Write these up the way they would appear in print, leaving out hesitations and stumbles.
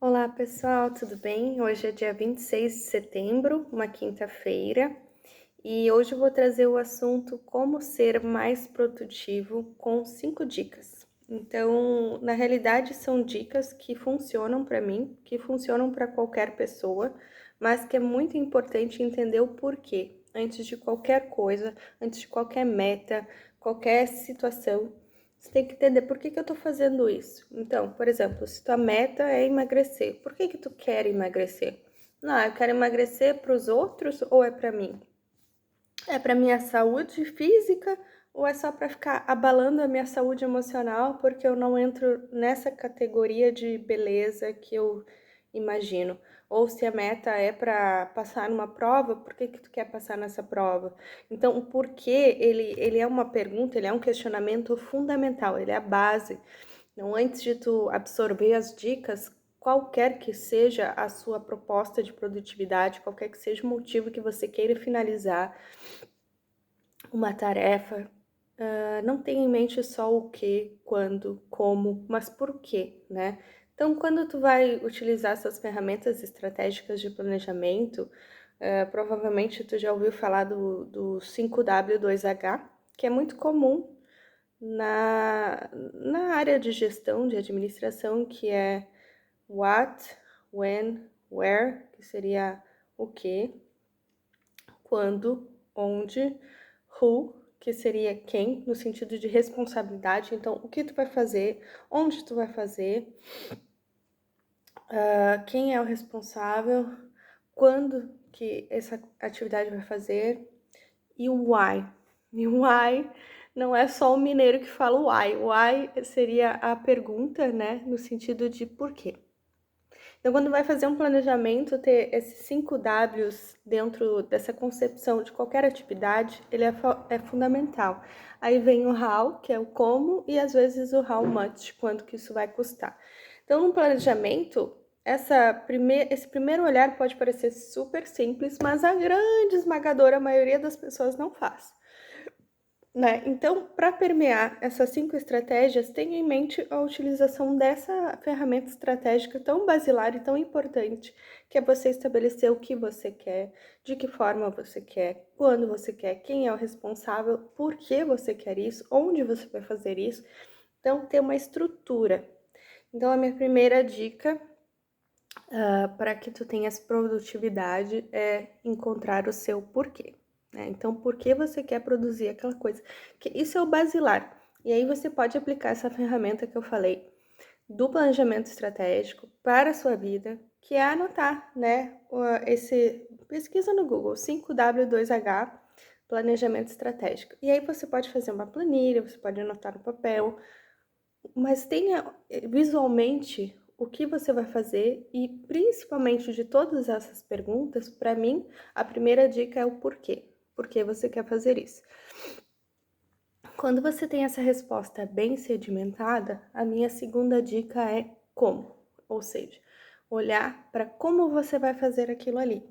Olá pessoal, tudo bem? Hoje é dia 26 de setembro, uma quinta-feira, e hoje eu vou trazer o assunto como ser mais produtivo com 5 dicas. Então, na realidade, são dicas que funcionam para mim, que funcionam para qualquer pessoa, mas que é muito importante entender o porquê, antes de qualquer coisa, antes de qualquer meta, qualquer situação. Você tem que entender por que eu tô fazendo isso. Então, por exemplo, se tua meta é emagrecer, por que tu quer emagrecer? Não, eu quero emagrecer para os outros ou é para mim? É para minha saúde física ou é só para ficar abalando a minha saúde emocional porque eu não entro nessa categoria de beleza que eu imagino? Ou se a meta é para passar numa prova, por que tu quer passar nessa prova? Então, o porquê, ele é uma pergunta, ele é um questionamento fundamental, ele é a base. Então, antes de tu absorver as dicas, qualquer que seja a sua proposta de produtividade, qualquer que seja o motivo que você queira finalizar uma tarefa, não tenha em mente só o que, quando, como, mas por quê, né? Então, quando tu vai utilizar essas ferramentas estratégicas de planejamento, provavelmente tu já ouviu falar do 5W2H, que é muito comum na área de gestão, de administração, que é what, when, where, que seria o que, quando, onde, who, que seria quem, no sentido de responsabilidade. Então, o que tu vai fazer, onde tu vai fazer, quem é o responsável, quando que essa atividade vai fazer e o why. E o why não é só o mineiro que fala o why. O why seria a pergunta, né, no sentido de por quê. Então, quando vai fazer um planejamento, ter esses 5 Ws dentro dessa concepção de qualquer atividade, ele é fundamental. Aí vem o how, que é o como, e às vezes o how much, quanto que isso vai custar. Então, no planejamento, esse primeiro olhar pode parecer super simples, mas a grande esmagadora maioria das pessoas não faz. Né? Então, para permear essas 5 estratégias, tenha em mente a utilização dessa ferramenta estratégica tão basilar e tão importante, que é você estabelecer o que você quer, de que forma você quer, quando você quer, quem é o responsável, por que você quer isso, onde você vai fazer isso. Então, ter uma estrutura. Então, a minha primeira dica para que tu tenhas produtividade é encontrar o seu porquê. Né? Então, por que você quer produzir aquela coisa? Que isso é o basilar. E aí você pode aplicar essa ferramenta que eu falei do planejamento estratégico para a sua vida, que é anotar, né? Pesquisa no Google 5W2H planejamento estratégico. E aí você pode fazer uma planilha, você pode anotar no papel, mas tenha visualmente o que você vai fazer e principalmente de todas essas perguntas, para mim, a primeira dica é o porquê. Por que você quer fazer isso? Quando você tem essa resposta bem sedimentada, a minha segunda dica é como, ou seja, olhar para como você vai fazer aquilo ali.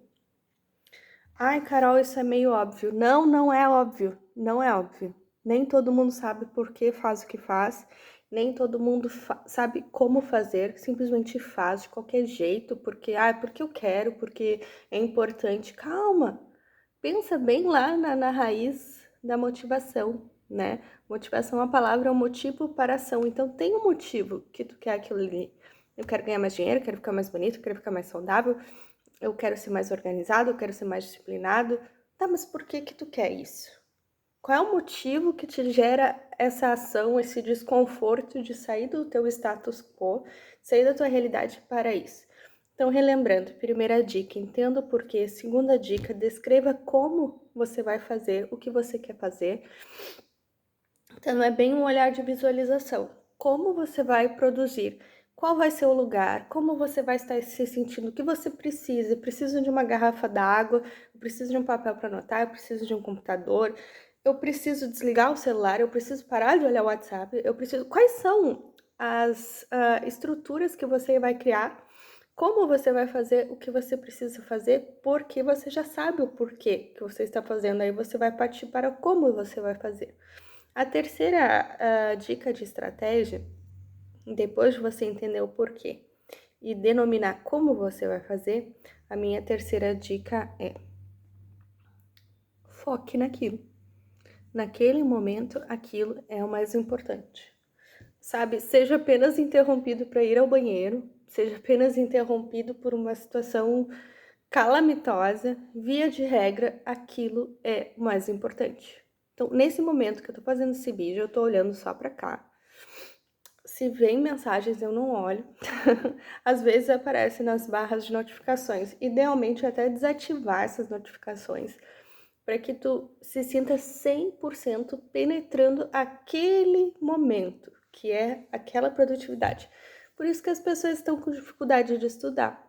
Ai, Carol, isso é meio óbvio. Não, não é óbvio. Não é óbvio. Nem todo mundo sabe por que faz o que faz, nem todo mundo sabe como fazer, simplesmente faz de qualquer jeito, porque eu quero, porque é importante. Calma, pensa bem lá na raiz da motivação, né? Motivação, a palavra é um motivo para ação, então tem um motivo que tu quer aquilo ali. Eu quero ganhar mais dinheiro, quero ficar mais bonito, quero ficar mais saudável, eu quero ser mais organizado, eu quero ser mais disciplinado. Tá, mas por que tu quer isso? Qual é o motivo que te gera essa ação, esse desconforto de sair do teu status quo, sair da tua realidade para isso? Então, relembrando, primeira dica, entenda o porquê. Segunda dica, descreva como você vai fazer, o que você quer fazer. Então, é bem um olhar de visualização. Como você vai produzir? Qual vai ser o lugar? Como você vai estar se sentindo? O que você precisa? Eu preciso de uma garrafa d'água, eu preciso de um papel para anotar, eu preciso de um computador, eu preciso desligar o celular, eu preciso parar de olhar o WhatsApp, eu preciso... Quais são as estruturas que você vai criar? Como você vai fazer o que você precisa fazer? Porque você já sabe o porquê que você está fazendo, aí você vai partir para como você vai fazer. A terceira dica de estratégia, depois de você entender o porquê e denominar como você vai fazer, a minha terceira dica é: foque naquilo. Naquele momento, aquilo é o mais importante. Sabe, seja apenas interrompido para ir ao banheiro, seja apenas interrompido por uma situação calamitosa, via de regra, aquilo é o mais importante. Então, nesse momento que eu tô fazendo esse vídeo, eu tô olhando só para cá. Se vem mensagens, eu não olho. Às vezes aparece nas barras de notificações. Idealmente, até desativar essas notificações, para que tu se sinta 100% penetrando aquele momento, que é aquela produtividade. Por isso que as pessoas estão com dificuldade de estudar,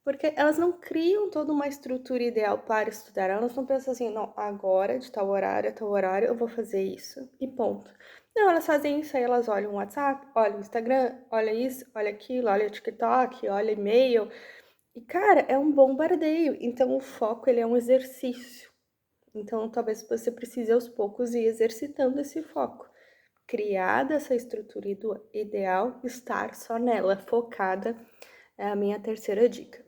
porque elas não criam toda uma estrutura ideal para estudar, elas não pensam assim, não, agora de tal horário a tal horário eu vou fazer isso e ponto. Não, elas fazem isso, aí elas olham o WhatsApp, olham o Instagram, olha isso, olha aquilo, olha o TikTok, olha e-mail, e cara, é um bombardeio, então o foco ele é um exercício. Então, talvez você precise aos poucos ir exercitando esse foco. Criada essa estrutura ideal, estar só nela, focada, é a minha terceira dica.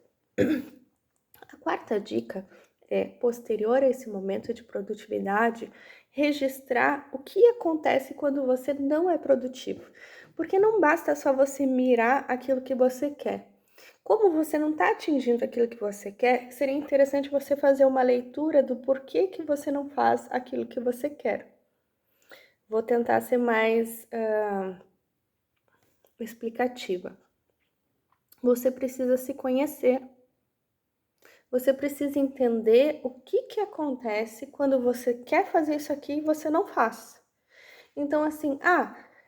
A quarta dica é, posterior a esse momento de produtividade, registrar o que acontece quando você não é produtivo. Porque não basta só você mirar aquilo que você quer. Como você não está atingindo aquilo que você quer, seria interessante você fazer uma leitura do porquê que você não faz aquilo que você quer. Vou tentar ser mais explicativa. Você precisa se conhecer. Você precisa entender o que acontece quando você quer fazer isso aqui e você não faz. Então, assim,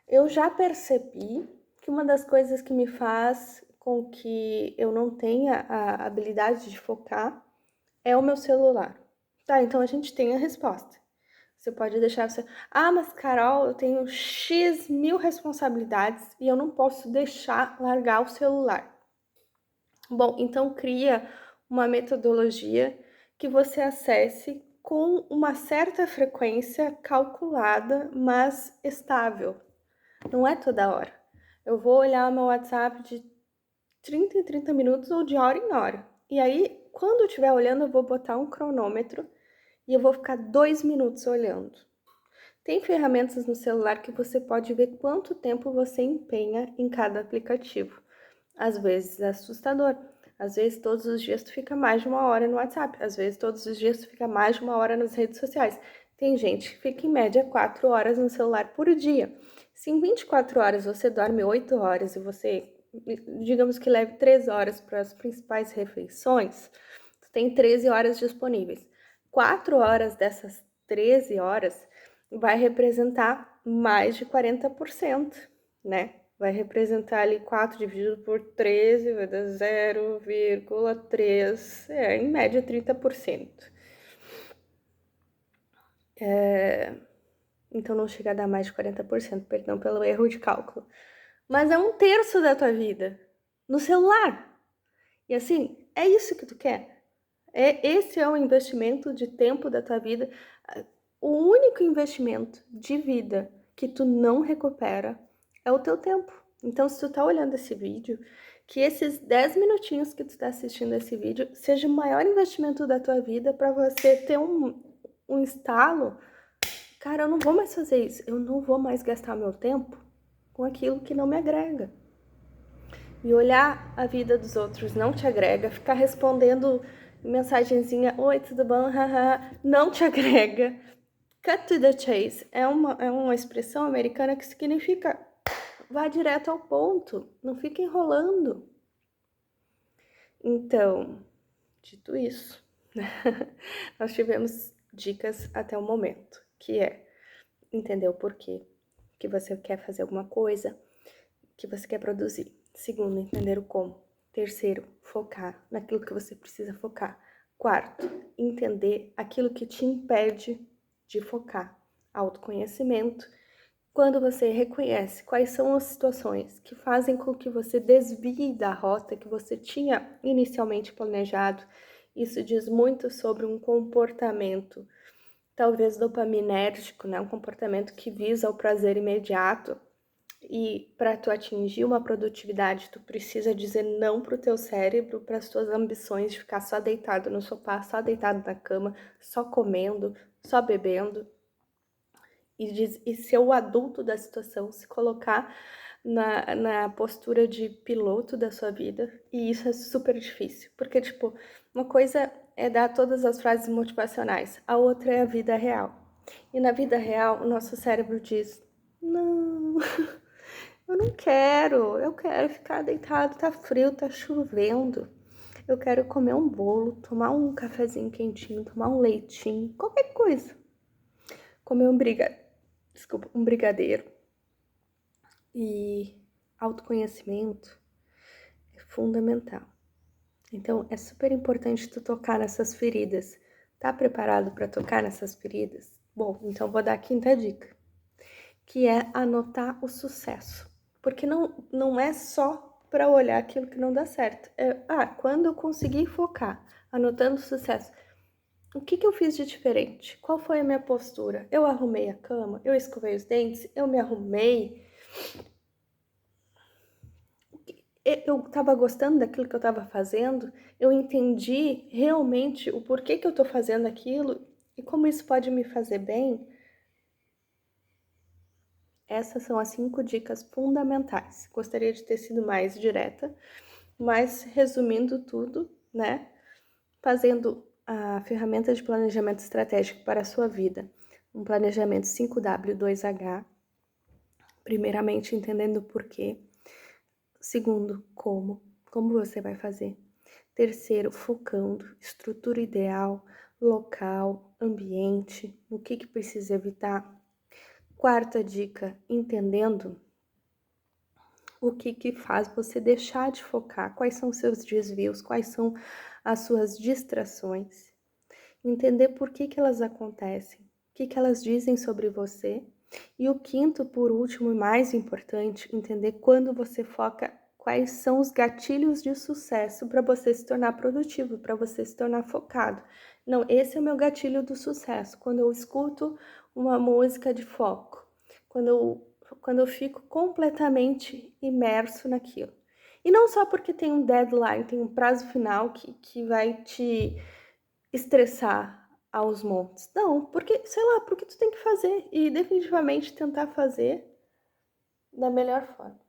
eu já percebi que uma das coisas que me faz com que eu não tenha a habilidade de focar é o meu celular. Tá, então a gente tem a resposta. Você pode deixar você... mas Carol, eu tenho X mil responsabilidades e eu não posso deixar largar o celular. Bom, então cria uma metodologia que você acesse com uma certa frequência calculada, mas estável. Não é toda hora. Eu vou olhar o meu WhatsApp de 30 em 30 minutos ou de hora em hora. E aí, quando eu estiver olhando, eu vou botar um cronômetro e eu vou ficar 2 minutos olhando. Tem ferramentas no celular que você pode ver quanto tempo você empenha em cada aplicativo. Às vezes é assustador. Às vezes todos os dias tu fica mais de uma hora no WhatsApp. Às vezes todos os dias tu fica mais de uma hora nas redes sociais. Tem gente que fica em média 4 horas no celular por dia. Se em 24 horas você dorme 8 horas e você, digamos que leve 3 horas para as principais refeições, tu tem 13 horas disponíveis. 4 horas dessas 13 horas vai representar mais de 40%, né? Vai representar ali 4 dividido por 13, vai dar 0,3, em média 30%. Então não chega a dar mais de 40%, perdão pelo erro de cálculo. Mas é 1/3 da tua vida no celular. E assim, é isso que tu quer? Esse é o investimento de tempo da tua vida. O único investimento de vida que tu não recupera é o teu tempo. Então, se tu tá olhando esse vídeo, que esses 10 minutinhos que tu tá assistindo esse vídeo seja o maior investimento da tua vida para você ter um estalo. Cara, eu não vou mais fazer isso. Eu não vou mais gastar meu tempo com aquilo que não me agrega. E olhar a vida dos outros não te agrega, ficar respondendo mensagenzinha, oi, tudo bom? Não te agrega. Cut to the chase é uma expressão americana que significa vá direto ao ponto, não fica enrolando. Então, dito isso, nós tivemos dicas até o momento, que é entender o porquê que você quer fazer alguma coisa, que você quer produzir. Segundo, entender o como. Terceiro, focar naquilo que você precisa focar. Quarto, entender aquilo que te impede de focar. Autoconhecimento. Quando você reconhece quais são as situações que fazem com que você desvie da rota que você tinha inicialmente planejado, isso diz muito sobre um comportamento, talvez dopaminérgico, né? Um comportamento que visa o prazer imediato. E para tu atingir uma produtividade, tu precisa dizer não pro teu cérebro, para as tuas ambições de ficar só deitado no sofá, só deitado na cama, só comendo, só bebendo. E ser o adulto da situação, se colocar na postura de piloto da sua vida. E isso é super difícil, porque, tipo, uma coisa é dar todas as frases motivacionais, a outra é a vida real. E na vida real, o nosso cérebro diz: não, eu não quero, eu quero ficar deitado, tá frio, tá chovendo. Eu quero comer um bolo, tomar um cafezinho quentinho, tomar um leitinho, qualquer coisa. Comer um brigadeiro. E autoconhecimento é fundamental. Então, é super importante tu tocar nessas feridas. Tá preparado para tocar nessas feridas? Bom, então vou dar a quinta dica, que é anotar o sucesso. Porque não é só para olhar aquilo que não dá certo. Quando eu conseguir focar, anotando o sucesso, o que eu fiz de diferente? Qual foi a minha postura? Eu arrumei a cama? Eu escovei os dentes? Eu me arrumei? Eu estava gostando daquilo que eu estava fazendo? Eu entendi realmente o porquê que eu estou fazendo aquilo e como isso pode me fazer bem? Essas são as 5 dicas fundamentais. Gostaria de ter sido mais direta, mas resumindo tudo, né? Fazendo a ferramenta de planejamento estratégico para a sua vida, um planejamento 5W2H, primeiramente entendendo o porquê, segundo, como você vai fazer, terceiro, focando, estrutura ideal, local, ambiente, no que precisa evitar, quarta dica, entendendo o que faz você deixar de focar, quais são os seus desvios, quais são as suas distrações, entender por que elas acontecem, o que elas dizem sobre você. E o quinto, por último e mais importante, entender quando você foca, quais são os gatilhos de sucesso para você se tornar produtivo, para você se tornar focado. Não, esse é o meu gatilho do sucesso, quando eu escuto uma música de foco, quando eu fico completamente imerso naquilo. E não só porque tem um deadline, tem um prazo final que vai te estressar aos montes. Não, porque, sei lá, porque tu tem que fazer e definitivamente tentar fazer da melhor forma.